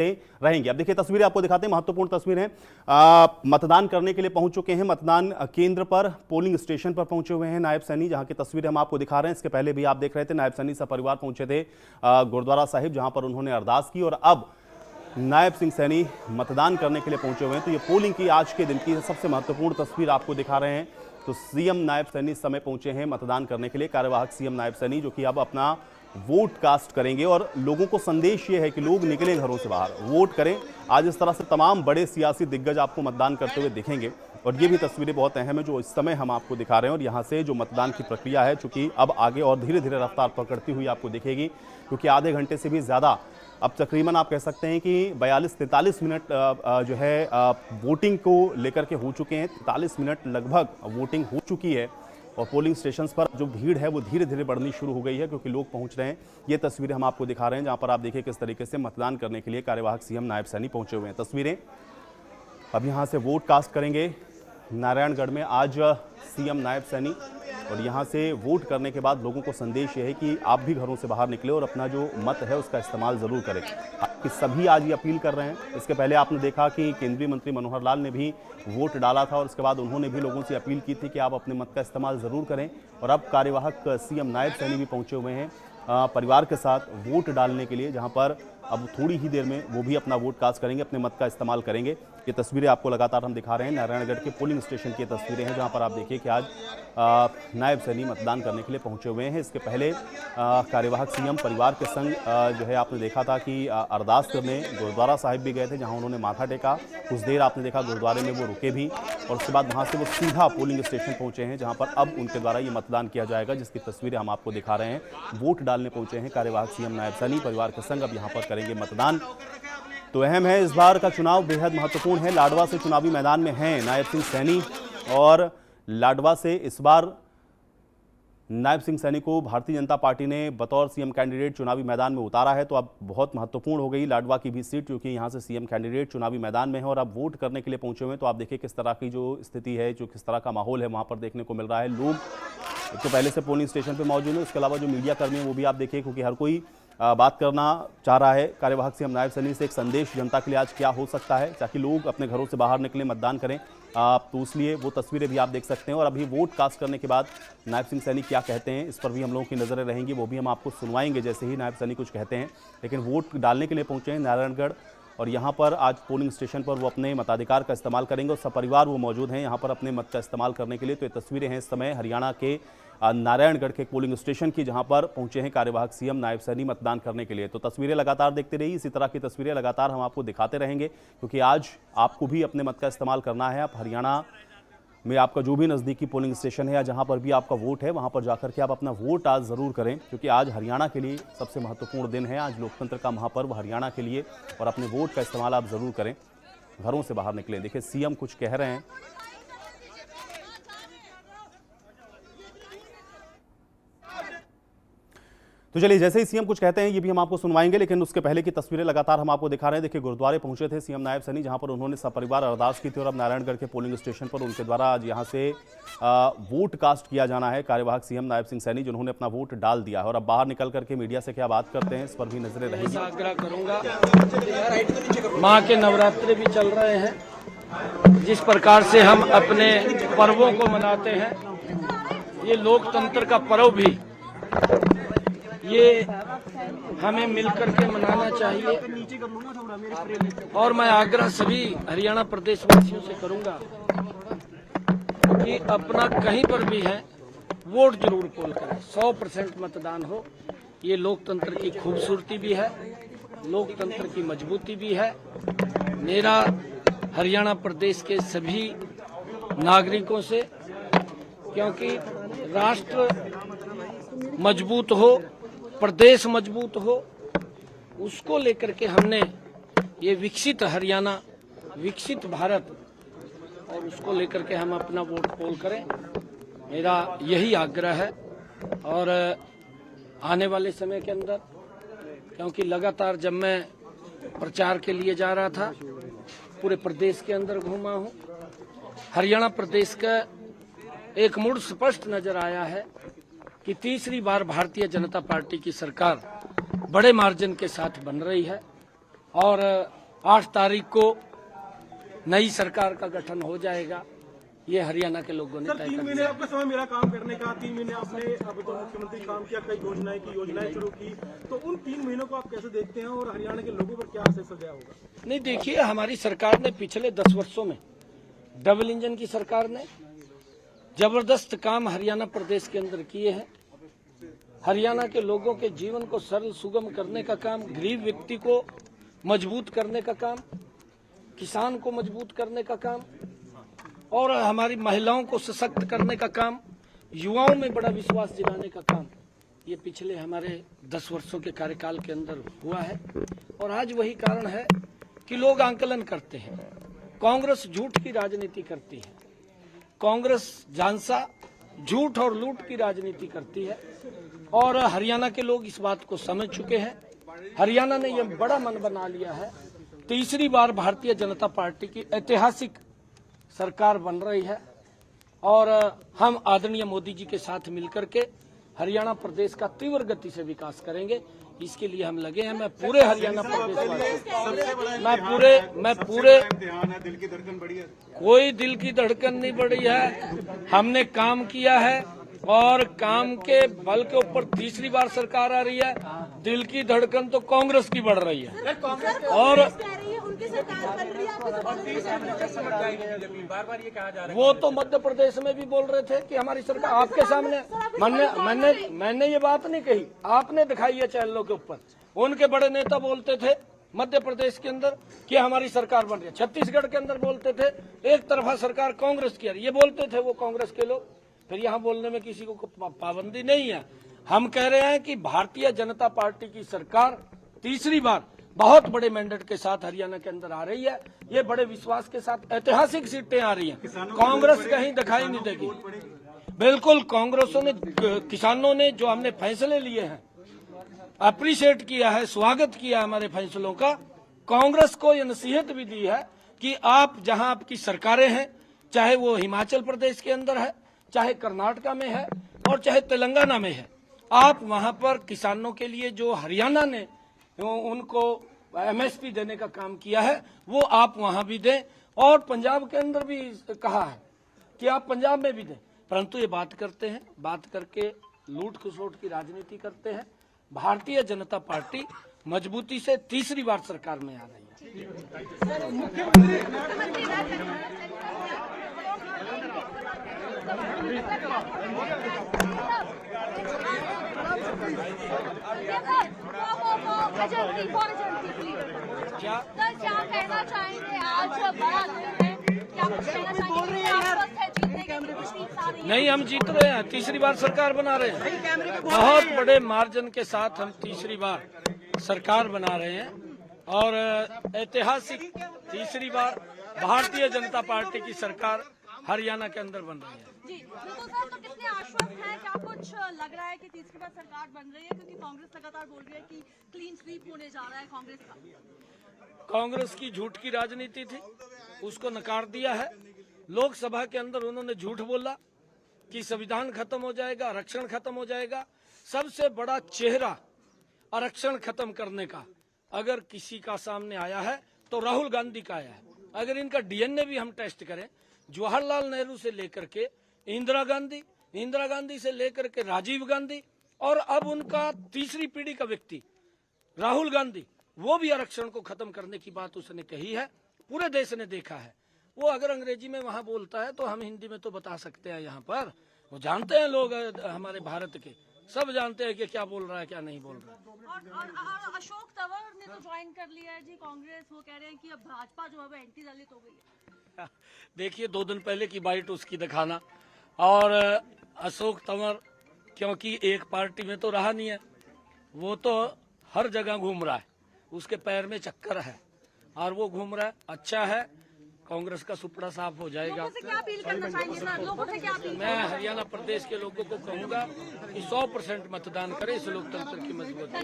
रहेंगे। अब देखिए तस्वीरें आपको दिखाते हैं, महत्वपूर्ण तस्वीर है। मतदान करने के लिए पहुंच चुके हैं, मतदान केंद्र पर, पोलिंग स्टेशन पर पहुंचे हुए हैं नायब सैनी, जहां की तस्वीरें हम आपको दिखा रहे हैं। इसके पहले भी आप देख रहे थे नायब सैनी सपरिवार पहुंचे थे गुरुद्वारा साहिब, जहां पर उन्होंने अरदास की, और अब नायब सिंह सैनी मतदान करने के लिए पहुंचे हुए हैं। तो ये पोलिंग की आज के दिन की सबसे महत्वपूर्ण तस्वीर आपको दिखा रहे हैं। तो सीएम नायब सैनी इस समय पहुंचे हैं मतदान करने के लिए, कार्यवाहक सीएम नायब सैनी, जो कि अब अपना वोट कास्ट करेंगे। और लोगों को संदेश ये है कि लोग निकलें घरों से बाहर, वोट करें। आज इस तरह से तमाम बड़े सियासी दिग्गज आपको मतदान करते हुए दिखेंगे, और ये भी तस्वीरें बहुत अहम है जो इस समय हम आपको दिखा रहे हैं। और यहाँ से जो मतदान की प्रक्रिया है, चूंकि अब आगे और धीरे धीरे रफ्तार पकड़ती हुई आपको दिखेगी, क्योंकि आधे घंटे से भी ज़्यादा अब तकरीबन आप कह सकते हैं कि 42-43 मिनट जो है वोटिंग को लेकर के हो चुके हैं। 43 मिनट लगभग वोटिंग हो चुकी है, और पोलिंग स्टेशंस पर जो भीड़ है वो धीरे धीरे बढ़नी शुरू हो गई है, क्योंकि लोग पहुंच रहे हैं। ये तस्वीरें हम आपको दिखा रहे हैं, जहां पर आप देखिए किस तरीके से मतदान करने के लिए कार्यवाहक सीएम नायब सैनी पहुंचे हुए हैं। तस्वीरें अब यहां से वोट कास्ट करेंगे नारायणगढ़ में आज सीएम नायब सैनी, और यहां से वोट करने के बाद लोगों को संदेश ये है कि आप भी घरों से बाहर निकले और अपना जो मत है उसका इस्तेमाल ज़रूर करें। आपकी सभी आज ये अपील कर रहे हैं। इसके पहले आपने देखा कि केंद्रीय मंत्री मनोहर लाल ने भी वोट डाला था, और उसके बाद उन्होंने भी लोगों से अपील की थी कि आप अपने मत का इस्तेमाल ज़रूर करें। और अब कार्यवाहक सीएम नायब सैनी भी पहुँचे हुए हैं परिवार के साथ वोट डालने के लिए, जहाँ पर अब थोड़ी ही देर में वो भी अपना वोट कास्ट करेंगे, अपने मत का इस्तेमाल करेंगे। ये तस्वीरें आपको लगातार हम दिखा रहे हैं, नारायणगढ़ के पोलिंग स्टेशन की तस्वीरें हैं, जहां पर आप देखिए कि आज नायब सैनी मतदान करने के लिए पहुंचे हुए हैं। इसके पहले कार्यवाहक सीएम परिवार के संग जो है आपने देखा था कि अरदास करने गुरुद्वारा साहिब भी गए थे, जहां उन्होंने माथा टेका। कुछ देर आपने देखा गुरुद्वारे में वो रुके भी, और उसके बाद वहां से वो सीधा पोलिंग स्टेशन पहुंचे हैं, जहां पर अब उनके द्वारा ये मतदान किया जाएगा, जिसकी तस्वीरें हम आपको दिखा रहे हैं। वोट डालने पहुंचे हैं कार्यवाहक सीएम नायब सैनी परिवार के संग, अब यहाँ पर करेंगे मतदान। तो अहम है, इस बार का चुनाव बेहद महत्वपूर्ण है। लाडवा से चुनावी मैदान में हैं नायब सिंह सैनी, और लाडवा से इस बार नायब सिंह सैनी को भारतीय जनता पार्टी ने बतौर सीएम कैंडिडेट चुनावी मैदान में उतारा है। तो अब बहुत महत्वपूर्ण हो गई लाडवा की भी सीट, क्योंकि यहां से सीएम कैंडिडेट चुनावी मैदान में है और अब वोट करने के लिए पहुंचे हुए हैं। तो आप देखिए किस तरह की जो स्थिति है, जो किस तरह का माहौल है वहां पर देखने को मिल रहा है। लोग एक तो पहले से पोलिंग स्टेशन पर मौजूद है, उसके अलावा जो मीडिया कर्मी है वो भी आप देखिए, क्योंकि हर कोई बात करना चाह रहा है कार्यवाहक सीएम नायब सैनी से। एक संदेश जनता के लिए आज क्या हो सकता है, ताकि लोग अपने घरों से बाहर निकलें, मतदान करें। तो इसलिए वो तस्वीरें भी आप देख सकते हैं। और अभी वोट कास्ट करने के बाद नायब सिंह सैनी क्या कहते हैं, इस पर भी हम लोगों की नज़रें रहेंगी, वो भी हम आपको सुनवाएंगे जैसे ही नायब सैनी कुछ कहते हैं। लेकिन वोट डालने के लिए पहुंचे हैं नारायणगढ़, और यहाँ पर आज पोलिंग स्टेशन पर वो अपने मताधिकार का इस्तेमाल करेंगे, और सपरिवार वो मौजूद हैं यहाँ पर अपने मत का इस्तेमाल करने के लिए। तो ये तस्वीरें हैं इस समय हरियाणा के नारायणगढ़ के पोलिंग स्टेशन की, जहां पर पहुंचे हैं कार्यवाहक सीएम नायब सैनी मतदान करने के लिए। तो तस्वीरें लगातार देखते रहिए, इसी तरह की तस्वीरें लगातार हम आपको दिखाते रहेंगे, क्योंकि आज आपको भी अपने मत का इस्तेमाल करना है। आप हरियाणा में आपका जो भी नज़दीकी पोलिंग स्टेशन है या जहां पर भी आपका वोट है, वहां पर जाकर के आप अपना वोट आज ज़रूर करें, क्योंकि आज हरियाणा के लिए सबसे महत्वपूर्ण दिन है। आज लोकतंत्र का महापर्व हरियाणा के लिए, और अपने वोट का इस्तेमाल आप ज़रूर करें, घरों से बाहर निकलें। देखिए सीएम कुछ कह रहे हैं। तो चलिए जैसे ही सीएम कुछ कहते हैं ये भी हम आपको सुनवाएंगे, लेकिन उसके पहले की तस्वीरें लगातार हम आपको दिखा रहे हैं। देखिए गुरुद्वारे पहुंचे थे सीएम नायब सैनी, जहां पर उन्होंने सपरिवार अरदास की थी, और अब नारायणगढ़ के पोलिंग स्टेशन पर उनके द्वारा आज यहां से वोट कास्ट किया जाना है। कार्यवाहक सीएम नायब सिंह सैनी जिन्होंने अपना वोट डाल दिया है, और अब बाहर निकल करके मीडिया से क्या बात करते हैं इस पर भी नजरें रहेंगी। आग्रह करूंगा, माँ के नवरात्रे भी चल रहे हैं, जिस प्रकार से हम अपने पर्वों को मनाते हैं, ये लोकतंत्र का पर्व भी ये हमें मिलकर के मनाना चाहिए। और मैं आग्रह सभी हरियाणा प्रदेश वासियों से करूंगा कि अपना कहीं पर भी है वोट जरूर पोल करें, 100% मतदान हो। ये लोकतंत्र की खूबसूरती भी है, लोकतंत्र की मजबूती भी है। मेरा हरियाणा प्रदेश के सभी नागरिकों से, क्योंकि राष्ट्र मजबूत हो, प्रदेश मजबूत हो, उसको लेकर के हमने ये विकसित हरियाणा, विकसित भारत, और उसको लेकर के हम अपना वोट पोल करें, मेरा यही आग्रह है। और आने वाले समय के अंदर, क्योंकि लगातार जब मैं प्रचार के लिए जा रहा था, पूरे प्रदेश के अंदर घूमा हूँ, हरियाणा प्रदेश का एक मूड स्पष्ट नजर आया है कि तीसरी बार भारतीय जनता पार्टी की सरकार बड़े मार्जिन के साथ बन रही है। और 8 तारीख को नई सरकार का गठन हो जाएगा, ये हरियाणा के लोगों ने तय कर 3 महीने आपका समय मेरा काम करने का, 3 महीने आपने अब तो मुख्यमंत्री काम किया, कई योजनाएं शुरू की, तो उन 3 महीनों को आप कैसे देखते हैं और हरियाणा के लोगों पर क्या असर सजा होगा? नहीं, देखिए, हमारी सरकार ने पिछले 10 वर्षों में, डबल इंजन की सरकार ने जबरदस्त काम हरियाणा प्रदेश के अंदर किए हैं। हरियाणा के लोगों के जीवन को सरल सुगम करने का काम, गरीब व्यक्ति को मजबूत करने का काम, किसान को मजबूत करने का काम और हमारी महिलाओं को सशक्त करने का काम, युवाओं में बड़ा विश्वास दिलाने का काम, ये पिछले हमारे 10 वर्षों के कार्यकाल के अंदर हुआ है। और आज वही कारण है कि लोग आंकलन करते हैं। कांग्रेस झूठ की राजनीति करती है, कांग्रेस झांसा झूठ और लूट की राजनीति करती है और हरियाणा के लोग इस बात को समझ चुके हैं। हरियाणा ने यह बड़ा मन बना लिया है, तीसरी बार भारतीय जनता पार्टी की ऐतिहासिक सरकार बन रही है और हम आदरणीय मोदी जी के साथ मिलकर के हरियाणा प्रदेश का तीव्र गति से विकास करेंगे। इसके लिए हम लगे हैं। मैं पूरे हरियाणा प्रदेश मैं पूरे दिल की धड़कन बढ़ी है? कोई दिल की धड़कन नहीं बढ़ी है। हमने काम किया है और काम के बल के ऊपर तीसरी बार सरकार आ रही है। दिल की धड़कन तो कांग्रेस की बढ़ रही है और वो तो मध्य प्रदेश में भी बोल रहे थे कि हमारी सरकार, आपके सामने मैंने ये बात नहीं कही, आपने दिखाई है चैनलों के ऊपर। उनके बड़े नेता बोलते थे मध्य प्रदेश के अंदर कि हमारी सरकार बन रही है, छत्तीसगढ़ के अंदर बोलते थे एक तरफा सरकार कांग्रेस की आ रही है, ये बोलते थे वो कांग्रेस के लोग। फिर यहाँ बोलने में किसी को पाबंदी नहीं है। हम कह रहे हैं कि भारतीय जनता पार्टी की सरकार तीसरी बार बहुत बड़े मैंडेट के साथ हरियाणा के अंदर आ रही है। ये बड़े विश्वास के साथ ऐतिहासिक सीटें आ रही हैं, कांग्रेस कहीं दिखाई नहीं देगी। बिल्कुल, कांग्रेसों ने, किसानों ने जो हमने फैसले लिए हैं अप्रिशिएट किया है, स्वागत किया हमारे फैसलों का। कांग्रेस को यह नसीहत भी दी है कि आप जहां आपकी सरकारें हैं, चाहे वो हिमाचल प्रदेश के अंदर है, चाहे कर्नाटका में है और चाहे तेलंगाना में है, आप वहां पर किसानों के लिए जो हरियाणा ने उनको एमएसपी देने का काम किया है वो आप वहां भी दें। और पंजाब के अंदर भी कहा है कि आप पंजाब में भी दें। परंतु ये बात करते हैं, बात करके लूट खसोट की राजनीति करते हैं। भारतीय जनता पार्टी मजबूती से तीसरी बार सरकार में आ रही है। क्या कहना चाहेंगे? आज बड़ा दिन है, क्या कुछ कहना चाहेंगे? आश्वस्त है जीतने के कुछ नहीं? नहीं, हम जीत रहे हैं, तीसरी बार सरकार बना रहे हैं। बहुत बड़े मार्जिन के साथ हम तीसरी बार सरकार बना रहे हैं और ऐतिहासिक तीसरी बार भारतीय जनता पार्टी की सरकार हरियाणा के अंदर बन रही है। जी बिल्कुल सर, तो कितने आश्वस्त हैं? क्या कुछ लग रहा है कि तीसरी बार सरकार बन रही है? क्योंकि कांग्रेस लगातार बोल रही है कि क्लीन स्वीप होने जा रहा है कांग्रेस का। कांग्रेस की झूठ की राजनीति थी, उसको नकार दिया है। लोकसभा के अंदर उन्होंने झूठ बोला कि संविधान खत्म हो जाएगा, आरक्षण खत्म हो जाएगा। सबसे बड़ा चेहरा आरक्षण खत्म करने का अगर किसी का सामने आया है तो राहुल गांधी का आया है। अगर इनका डीएनए भी हम टेस्ट करें, जवाहरलाल नेहरू से लेकर के इंदिरा गांधी से लेकर के राजीव गांधी और अब उनका तीसरी पीढ़ी का व्यक्ति राहुल गांधी, वो भी आरक्षण को खत्म करने की बात उसने कही है। पूरे देश ने देखा है। वो अगर अंग्रेजी में वहां बोलता है तो हम हिंदी में तो बता सकते हैं। यहाँ पर वो जानते हैं लोग, हमारे भारत के सब जानते हैं कि क्या बोल रहा है क्या नहीं बोल रहा है। और अशोक तंवर ने तो ज्वाइन कर लिया है जी कांग्रेस। वो कह रहे हैं कि अब भाजपा जो है वो एंटी दलित हो गई है। देखिए, 2 दिन पहले की बाइट उसकी दिखाना। और अशोक तंवर क्योंकि एक पार्टी में तो रहा नहीं है, वो तो हर जगह घूम रहा है, उसके पैर में चक्कर है और वो घूम रहा है। अच्छा है, कांग्रेस का सुपड़ा साफ हो जाएगा। लोगों से क्या अपील करना चाहेंगे सर? लोगों से क्या अपील? मैं हरियाणा प्रदेश के लोगों को कहूंगा कि 100% मतदान करें, इस लोकतंत्र की मजबूती।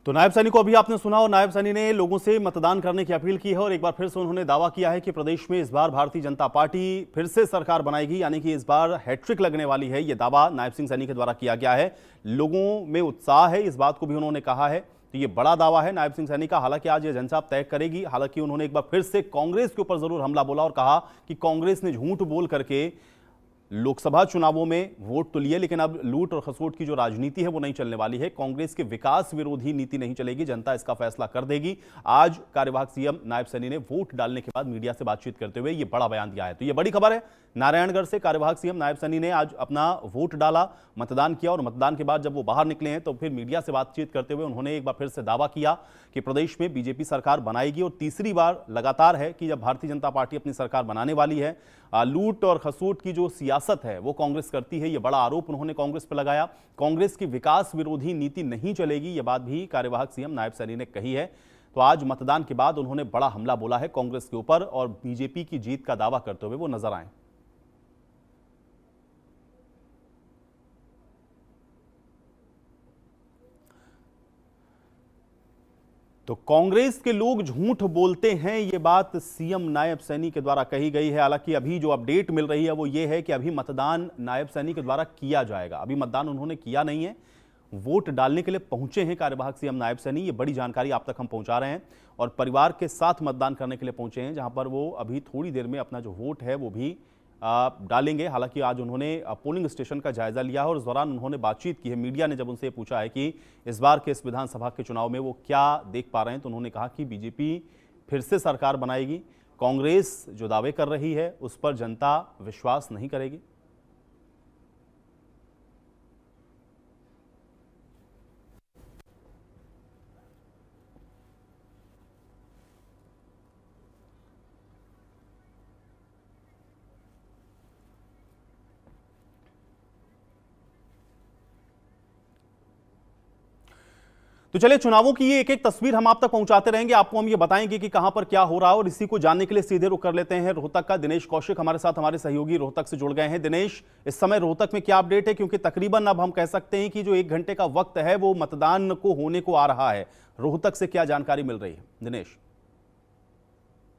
तो नायब सैनी को अभी आपने सुना और नायब सैनी ने लोगों से मतदान करने की अपील की है और एक बार फिर से उन्होंने दावा किया है कि प्रदेश में इस बार भारतीय जनता पार्टी फिर से सरकार बनाएगी, यानी कि इस बार हैट्रिक लगने वाली है। यह दावा नायब सिंह सैनी के द्वारा किया गया है। लोगों में उत्साह है, इस बात को भी उन्होंने कहा है। तो ये बड़ा दावा है नायब सिंह सैनी का। हालांकि आज यह जनता तय करेगी। हालांकि उन्होंने एक बार फिर से कांग्रेस के ऊपर जरूर हमला बोला और कहा कि कांग्रेस ने झूठ बोल करके लोकसभा चुनावों में वोट तो लिए, लेकिन अब लूट और खसोट की जो राजनीति है वो नहीं चलने वाली है। कांग्रेस के विकास विरोधी नीति नहीं चलेगी, जनता इसका फैसला कर देगी। आज कार्यवाहक सीएम नायब सैनी ने वोट डालने के बाद मीडिया से बातचीत करते हुए ये बड़ा बयान दिया है। तो ये बड़ी खबर है। नारायणगढ़ से कार्यवाहक सीएम नायब सैनी ने आज अपना वोट डाला, मतदान किया और मतदान के बाद जब वो बाहर निकले हैं तो फिर मीडिया से बातचीत करते हुए उन्होंने एक बार फिर से दावा किया कि प्रदेश में बीजेपी सरकार बनाएगी और तीसरी बार लगातार है कि जब भारतीय जनता पार्टी अपनी सरकार बनाने वाली है। लूट और खसूट की जो सियासत है वो कांग्रेस करती है, ये बड़ा आरोप उन्होंने कांग्रेस पर लगाया। कांग्रेस की विकास विरोधी नीति नहीं चलेगी, ये बात भी कार्यवाहक सीएम नायब सैनी ने कही है। तो आज मतदान के बाद उन्होंने बड़ा हमला बोला है कांग्रेस के ऊपर और बीजेपी की जीत का दावा करते हुए वो नजर आए। तो कांग्रेस के लोग झूठ बोलते हैं, ये बात सीएम नायब सैनी के द्वारा कही गई है। हालांकि अभी जो अपडेट मिल रही है वो ये है कि अभी मतदान नायब सैनी के द्वारा किया जाएगा। अभी मतदान उन्होंने किया नहीं है, वोट डालने के लिए पहुंचे हैं कार्यवाहक सीएम नायब सैनी। ये बड़ी जानकारी आप तक हम पहुंचा रहे हैं और परिवार के साथ मतदान करने के लिए पहुंचे हैं, जहां पर वो अभी थोड़ी देर में अपना जो वोट है वो भी डालेंगे। हालांकि आज उन्होंने पोलिंग स्टेशन का जायजा लिया है और इस दौरान उन्होंने बातचीत की है। मीडिया ने जब उनसे पूछा है कि इस बार के इस विधानसभा के चुनाव में वो क्या देख पा रहे हैं, तो उन्होंने कहा कि बीजेपी फिर से सरकार बनाएगी। कांग्रेस जो दावे कर रही है उस पर जनता विश्वास नहीं करेगी। तो चलिए चुनावों की ये एक एक तस्वीर हम आप तक पहुंचाते रहेंगे। आपको हम ये बताएंगे कि कहां पर क्या हो रहा है और इसी को जानने के लिए सीधे रुख कर लेते हैं रोहतक का। दिनेश कौशिक हमारे साथ, हमारे सहयोगी रोहतक से जुड़ गए हैं। दिनेश, इस समय रोहतक में क्या अपडेट है, क्योंकि तकरीबन अब हम कह सकते हैं कि जो 1 घंटे का वक्त है वो मतदान को होने को आ रहा है। रोहतक से क्या जानकारी मिल रही है दिनेश?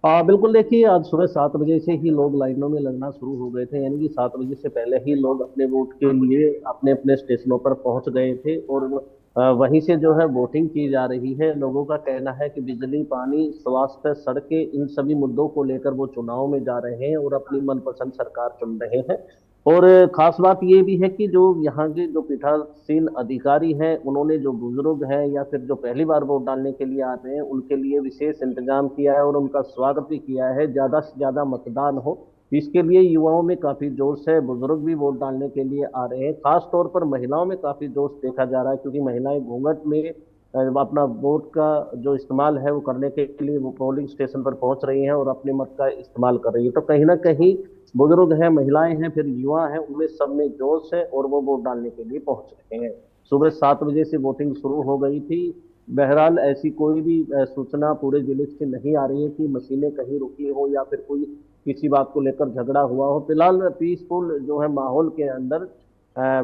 बिल्कुल, देखिए आज सुबह 7 बजे से ही लोग लाइनों में लगना शुरू हो गए थे। यानी कि 7 बजे से पहले ही लोग अपने वोट के लिए अपने अपने स्टेशनों पर पहुंच गए थे और वहीं से जो है वोटिंग की जा रही है। लोगों का कहना है कि बिजली, पानी, स्वास्थ्य, सड़कें, इन सभी मुद्दों को लेकर वो चुनाव में जा रहे हैं और अपनी मनपसंद सरकार चुन रहे हैं। और खास बात ये भी है कि जो यहाँ के जो पीठासीन अधिकारी हैं, उन्होंने जो बुजुर्ग हैं या फिर जो पहली बार वोट डालने के लिए आते हैं, उनके लिए विशेष इंतजाम किया है और उनका स्वागत भी किया है। ज्यादा से ज्यादा मतदान हो, इसके लिए युवाओं में काफी जोश है। बुजुर्ग भी वोट डालने के लिए आ रहे हैं। खास तौर पर महिलाओं में काफी जोश देखा जा रहा है, क्योंकि महिलाएं घूंघट में अपना वोट का जो इस्तेमाल है वो करने के लिए वो पोलिंग स्टेशन पर पहुंच रही हैं और अपने मत का इस्तेमाल कर रही है। तो कहीं ना कहीं बुजुर्ग हैं, महिलाएं हैं, फिर युवा हैं, उनमें सब में जोश है और वो वोट डालने के लिए पहुंच रहे हैं। सुबह 7 बजे से वोटिंग शुरू हो गई थी। बहरहाल ऐसी कोई भी सूचना पूरे जिले से नहीं आ रही है कि मशीनें कहीं रुकी हो या फिर कोई किसी बात को लेकर झगड़ा हुआ हो। फिलहाल पीसफुल जो है माहौल के अंदर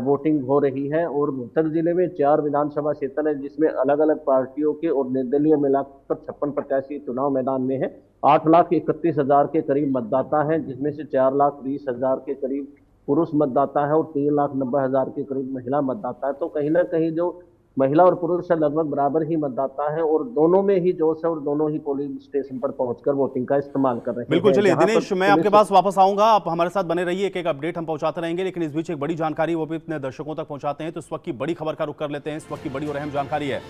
वोटिंग हो रही है। और रोहतक जिले में 4 विधानसभा क्षेत्र है, जिसमें अलग अलग पार्टियों के और निर्दलीय मिलाकर 56 प्रत्याशी चुनाव मैदान में है। 8,31,000 के करीब मतदाता हैं, जिसमें से 4,20,000 के करीब पुरुष मतदाता है और 3,90,000 के करीब महिला मतदाता है। तो कहीं ना कहीं जो महिला और पुरुष है लगभग बराबर ही मतदाता है और दोनों में ही जोश है और दोनों ही पोलिंग स्टेशन पर पहुंचकर वोटिंग का इस्तेमाल कर रहे हैं। बिल्कुल, चलिए दिनेश, मैं आपके पास वापस आऊंगा, आप हमारे साथ बने रहिए, एक एक अपडेट हम पहुंचाते रहेंगे। लेकिन इस बीच एक बड़ी जानकारी वो भी अपने दर्शकों तक पहुंचाते हैं। तो इस वक्त की बड़ी खबर का रुख कर लेते हैं। इस वक्त की बड़ी और अहम जानकारी है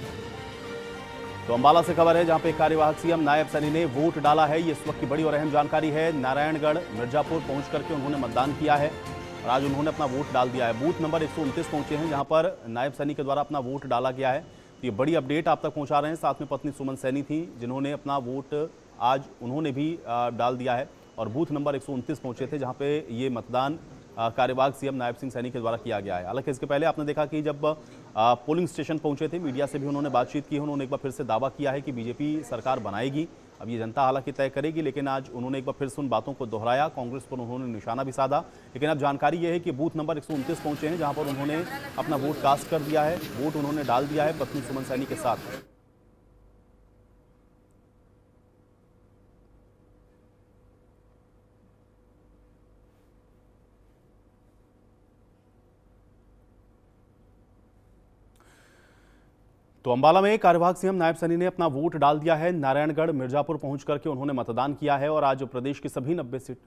तो अंबाला से खबर है, जहां पे कार्यवाहक सीएम नायब सैनी ने वोट डाला है। ये इस वक्त की बड़ी और अहम जानकारी है। नारायणगढ़ मिर्जापुर पहुंच करके उन्होंने मतदान किया है और आज उन्होंने अपना वोट डाल दिया है। बूथ नंबर 129 पहुंचे हैं, जहां पर नायब सैनी के द्वारा अपना वोट डाला गया है। तो ये बड़ी अपडेट आप तक पहुंचा रहे हैं। साथ में पत्नी सुमन सैनी थी, जिन्होंने अपना वोट आज उन्होंने भी डाल दिया है और बूथ नंबर 129 पहुंचे थे, जहां पे ये मतदान कार्यवाहक सीएम नायब सिंह सैनी के द्वारा किया गया है। हालांकि इसके पहले आपने देखा कि जब पोलिंग स्टेशन पहुंचे थे, मीडिया से भी उन्होंने बातचीत की। उन्होंने एक बार फिर से दावा किया है कि बीजेपी सरकार बनाएगी। अब ये जनता हालांकि तय करेगी, लेकिन आज उन्होंने एक बार फिर से उन बातों को दोहराया। कांग्रेस पर उन्होंने निशाना भी साधा। लेकिन अब जानकारी ये है कि बूथ नंबर 129 पहुंचे हैं, जहां पर उन्होंने अपना वोट कास्ट कर दिया है, वोट उन्होंने डाल दिया है पत्नी सुमन सैनी के साथ। तो अंबाला में कार्यवाहक सीएम नायब सैनी ने अपना वोट डाल दिया है। नारायणगढ़ मिर्जापुर पहुंच करके उन्होंने मतदान किया है और आज प्रदेश की सभी 90 सीट